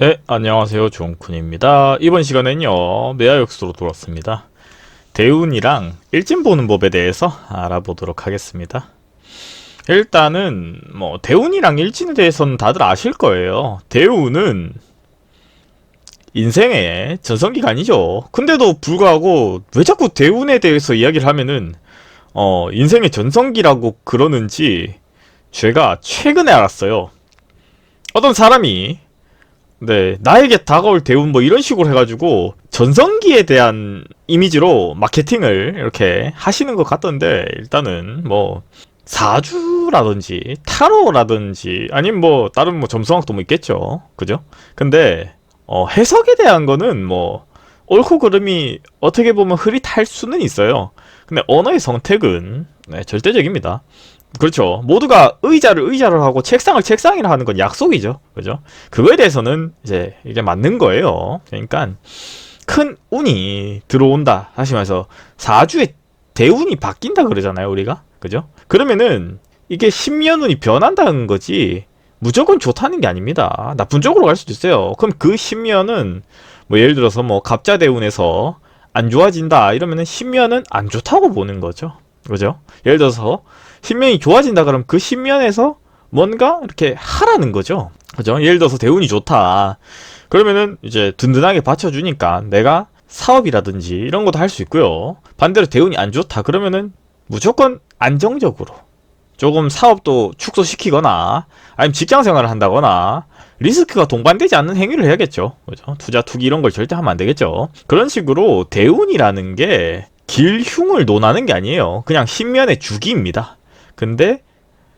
네, 안녕하세요. 종쿤입니다. 이번 시간에는요, 매화역수로 돌아왔습니다. 대운이랑 일진 보는 법에 대해서 알아보도록 하겠습니다. 일단은, 대운이랑 일진에 대해서는 다들 아실 거예요. 대운은 인생의 전성기간이죠. 근데도 불구하고, 왜 자꾸 대운에 대해서 이야기를 하면은, 인생의 전성기라고 그러는지, 제가 최근에 알았어요. 어떤 사람이, 네, 나에게 다가올 대운 이런 식으로 해가지고 전성기에 대한 이미지로 마케팅을 이렇게 하시는 것 같던데, 일단은 사주라든지 타로라든지 아니면 다른 점성학도 있겠죠. 그죠? 근데 해석에 대한 거는 옳고 그름이 어떻게 보면 흐릿할 수는 있어요. 근데 언어의 선택은 절대적입니다. 그렇죠. 모두가 의자를 하고 책상을 책상이라 하는 건 약속이죠. 그죠? 그거에 대해서는 이제 이게 맞는 거예요. 그러니까 큰 운이 들어온다. 다시 말해서 사주의 대운이 바뀐다 그러잖아요, 우리가. 그죠? 그러면은 이게 신년운이 변한다는 거지 무조건 좋다는 게 아닙니다. 나쁜 쪽으로 갈 수도 있어요. 그럼 그 신년은 예를 들어서 갑자 대운에서 안 좋아진다 이러면은 신년은 안 좋다고 보는 거죠. 그죠? 예를 들어서 신면이 좋아진다 그러면 그 신면에서 뭔가 이렇게 하라는 거죠. 그죠? 예를 들어서 대운이 좋다. 그러면은 이제 든든하게 받쳐주니까 내가 사업이라든지 이런 것도 할 수 있고요. 반대로 대운이 안 좋다. 그러면은 무조건 안정적으로 조금 사업도 축소시키거나 아니면 직장 생활을 한다거나 리스크가 동반되지 않는 행위를 해야겠죠. 그죠? 투자, 투기 이런 걸 절대 하면 안 되겠죠. 그런 식으로 대운이라는 게 길흉을 논하는 게 아니에요. 그냥 신면의 주기입니다. 근데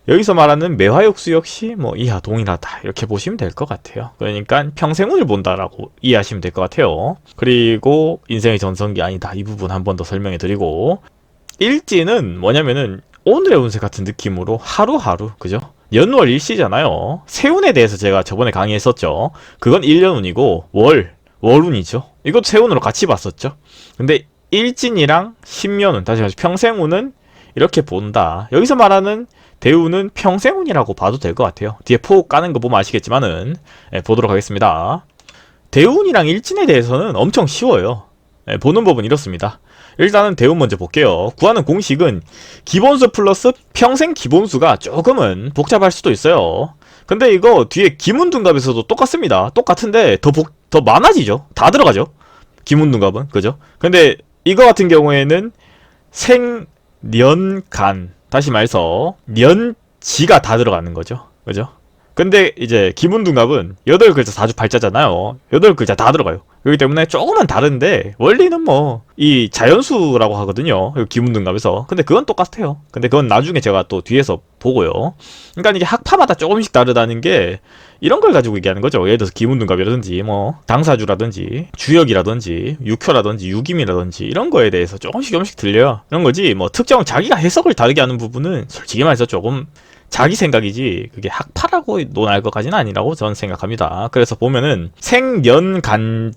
여기서 말하는 매화역수 역시 이하 동일하다 이렇게 보시면 될 것 같아요. 그러니까 평생운을 본다라고 이해하시면 될 것 같아요. 그리고 인생의 전성기 아니다 이 부분 한 번 더 설명해 드리고, 일지는 뭐냐면은 오늘의 운세 같은 느낌으로 하루하루, 그죠? 연월 일시잖아요. 세운에 대해서 제가 저번에 강의했었죠. 그건 1년운이고 월운이죠. 이것도 세운으로 같이 봤었죠. 근데 일진이랑 신년운, 다시 말해서 평생운은 이렇게 본다. 여기서 말하는 대운은 평생운이라고 봐도 될 것 같아요. 뒤에 포 까는 거 보면 아시겠지만은 보도록 하겠습니다. 대운이랑 일진에 대해서는 엄청 쉬워요. 보는 법은 이렇습니다. 일단은 대운 먼저 볼게요. 구하는 공식은 기본수 플러스 평생 기본수가 조금은 복잡할 수도 있어요. 근데 이거 뒤에 기문둔갑에서도 똑같습니다. 똑같은데 더 많아지죠. 다 들어가죠. 기문둔갑은. 그죠? 근데 이거 같은 경우에는 생, 년, 간, 다시 말해서 년지가 다 들어가는 거죠. 그죠? 근데 이제 기문둔갑은 8글자 4주8자잖아요. 8글자 다 들어가요. 그렇기 때문에 조금은 다른데 원리는 이 자연수라고 하거든요. 기문둔갑에서. 근데 그건 똑같아요. 근데 그건 나중에 제가 또 뒤에서 보고요. 그러니까 이게 학파마다 조금씩 다르다는 게 이런 걸 가지고 얘기하는 거죠. 예를 들어서 기문둔갑이라든지 당사주라든지 주역이라든지 육효라든지 유김이라든지 이런 거에 대해서 조금씩 들려요. 이런 거지 특정 자기가 해석을 다르게 하는 부분은 솔직히 말해서 조금 자기 생각이지 그게 학파라고 논할 것까지는 아니라고 저는 생각합니다. 그래서 보면은 생년간이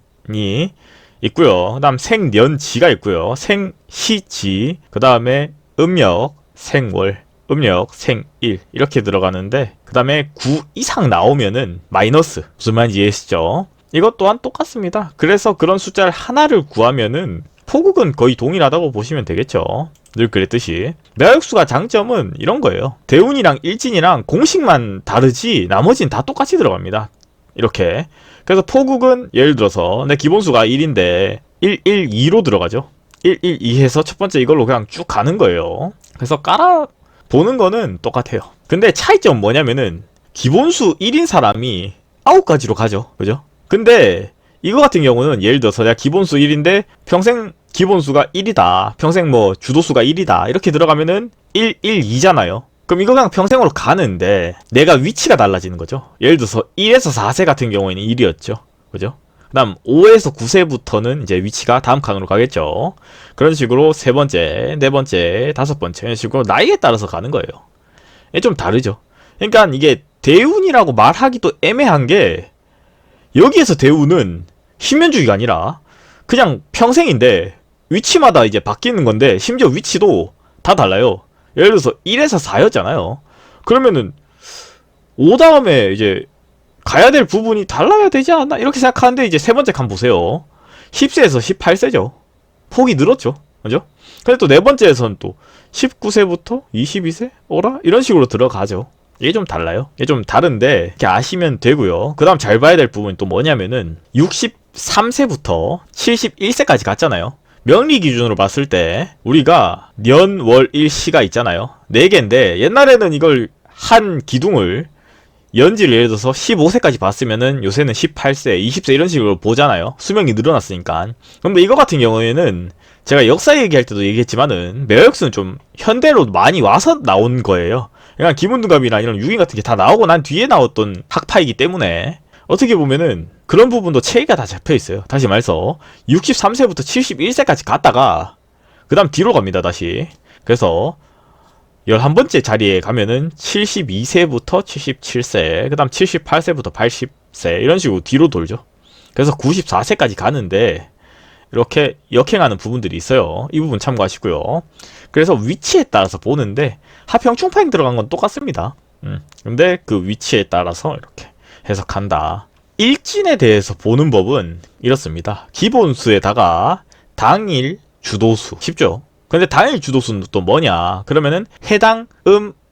있고요. 그 다음 생년지가 있고요. 생시지, 그 다음에 음력, 생월, 음력, 생일 이렇게 들어가는데, 그 다음에 9 이상 나오면은 마이너스. 무슨 말인지 이해하시죠? 이것 또한 똑같습니다. 그래서 그런 숫자를 하나를 구하면은 포국은 거의 동일하다고 보시면 되겠죠. 늘 그랬듯이. 매화역수가 장점은 이런 거예요. 대운이랑 일진이랑 공식만 다르지 나머지는 다 똑같이 들어갑니다. 이렇게. 그래서 포국은 예를 들어서 내 기본수가 1인데 112로 들어가죠. 112 해서 첫 번째 이걸로 그냥 쭉 가는 거예요. 그래서 깔아 보는 거는 똑같아요. 근데 차이점 뭐냐면은 기본수 1인 사람이 9가지로 가죠. 그죠? 근데 이거 같은 경우는 예를 들어서 내가 기본수 1인데 평생 기본수가 1이다. 평생 주도수가 1이다. 이렇게 들어가면은 1, 1, 2잖아요. 그럼 이거 그냥 평생으로 가는데 내가 위치가 달라지는 거죠. 예를 들어서 1에서 4세 같은 경우에는 1이었죠. 그죠? 그 다음 5에서 9세부터는 이제 위치가 다음 칸으로 가겠죠. 그런 식으로 세 번째, 네 번째, 다섯 번째 이런 식으로 나이에 따라서 가는 거예요. 이게 좀 다르죠. 그러니까 이게 대운이라고 말하기도 애매한 게 여기에서 대운은 신면주기가 아니라 그냥 평생인데 위치마다 이제 바뀌는 건데 심지어 위치도 다 달라요. 예를 들어서 1에서 4였잖아요. 그러면은 5 다음에 이제 가야 될 부분이 달라야 되지 않나 이렇게 생각하는데 이제 세 번째 칸 보세요. 10세에서 18세죠. 폭이 늘었죠. 그죠? 근데 또 네 번째에서는 또 19세부터 22세? 어라? 이런 식으로 들어가죠. 이게 좀 달라요. 이게 좀 다른데 이렇게 아시면 되고요. 그 다음 잘 봐야 될 부분이 또 뭐냐면은 63세부터 71세까지 갔잖아요. 명리 기준으로 봤을 때 우리가 년, 월, 일, 시가 있잖아요. 4개인데 옛날에는 이걸 한 기둥을 연지를 예를 들어서 15세까지 봤으면은 요새는 18세, 20세 이런 식으로 보잖아요. 수명이 늘어났으니까. 근데 이거 같은 경우에는 제가 역사 얘기할 때도 얘기했지만은 매역수는 좀 현대로 많이 와서 나온 거예요. 그러니까 기문두갑이나 이런 유인 같은 게 다 나오고 난 뒤에 나왔던 학파이기 때문에 어떻게 보면은 그런 부분도 체계가 다 잡혀 있어요. 다시 말해서 63세부터 71세까지 갔다가 그 다음 뒤로 갑니다. 다시. 그래서 11번째 자리에 가면은 72세부터 77세, 그 다음 78세부터 80세 이런 식으로 뒤로 돌죠. 그래서 94세까지 가는데 이렇게 역행하는 부분들이 있어요. 이 부분 참고하시고요. 그래서 위치에 따라서 보는데 하평충파행 들어간 건 똑같습니다. 근데 그 위치에 따라서 이렇게 해석한다. 일진에 대해서 보는 법은 이렇습니다. 기본수에다가 당일 주도수. 쉽죠? 근데 당일 주도수는 또 뭐냐? 그러면은 해당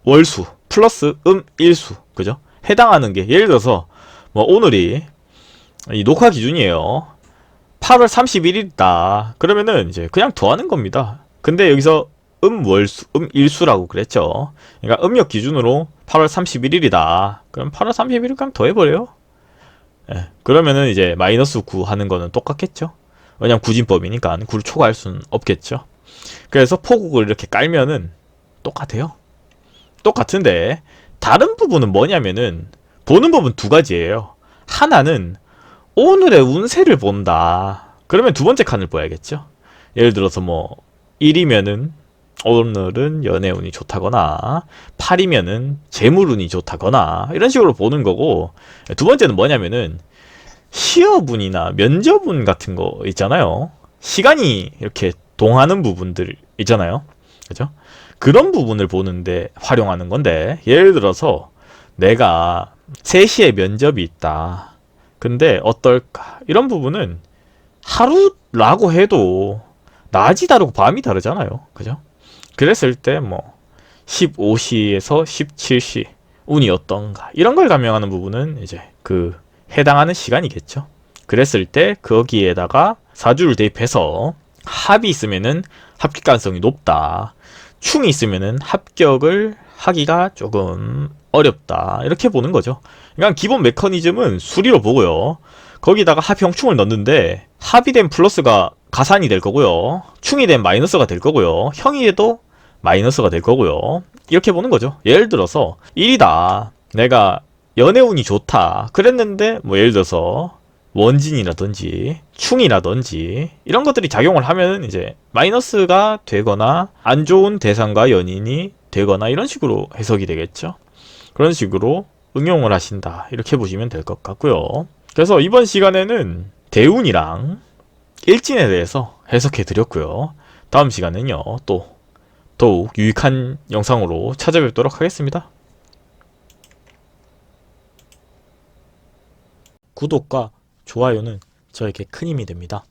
월수 플러스 일수. 그죠? 해당하는 게 예를 들어서 뭐 오늘이 이 녹화 기준이에요. 8월 31일이다. 그러면은 이제 그냥 더하는 겁니다. 근데 여기서 월수, 일수라고 그랬죠. 그러니까 음력 기준으로 8월 31일이다. 그럼 8월 31일 그냥 더해버려요. 예, 그러면은 이제 마이너스 9 하는 거는 똑같겠죠. 왜냐면 구진법이니까 9를 초과할 수는 없겠죠. 그래서 포국을 이렇게 깔면은 똑같아요. 똑같은데 다른 부분은 뭐냐면은 보는 법은 두 가지예요. 하나는 오늘의 운세를 본다. 그러면 두 번째 칸을 봐야겠죠. 예를 들어서 뭐 1이면은 오늘은 연애운이 좋다거나 8이면은 재물운이 좋다거나 이런 식으로 보는 거고, 두 번째는 뭐냐면은 시업운이나 면접운 같은 거 있잖아요. 시간이 이렇게 동하는 부분들 있잖아요. 그죠? 그런 부분을 보는데 활용하는 건데, 예를 들어서 내가 3시에 면접이 있다. 근데 어떨까? 이런 부분은 하루라고 해도 낮이 다르고 밤이 다르잖아요. 그죠? 그랬을 때 뭐 15시에서 17시 운이 어떤가 이런 걸 감명하는 부분은 이제 그 해당하는 시간이겠죠. 그랬을 때 거기에다가 사주를 대입해서 합이 있으면은 합격 가능성이 높다. 충이 있으면은 합격을 하기가 조금 어렵다. 이렇게 보는 거죠. 그러니까 기본 메커니즘은 수리로 보고요. 거기다가 합형충을 넣는데 합이 된 플러스가 가산이 될 거고요. 충이 된 마이너스가 될 거고요. 형이 돼도 마이너스가 될 거고요. 이렇게 보는 거죠. 예를 들어서 1이다. 내가 연애운이 좋다. 그랬는데 뭐 예를 들어서 원진이라든지 충이라든지 이런 것들이 작용을 하면 이제 마이너스가 되거나 안 좋은 대상과 연인이 되거나 이런 식으로 해석이 되겠죠. 그런 식으로 응용을 하신다. 이렇게 보시면 될 것 같고요. 그래서 이번 시간에는 대운이랑 일진에 대해서 해석해 드렸고요. 다음 시간은요, 또 더욱 유익한 영상으로 찾아뵙도록 하겠습니다. 구독과 좋아요는 저에게 큰 힘이 됩니다.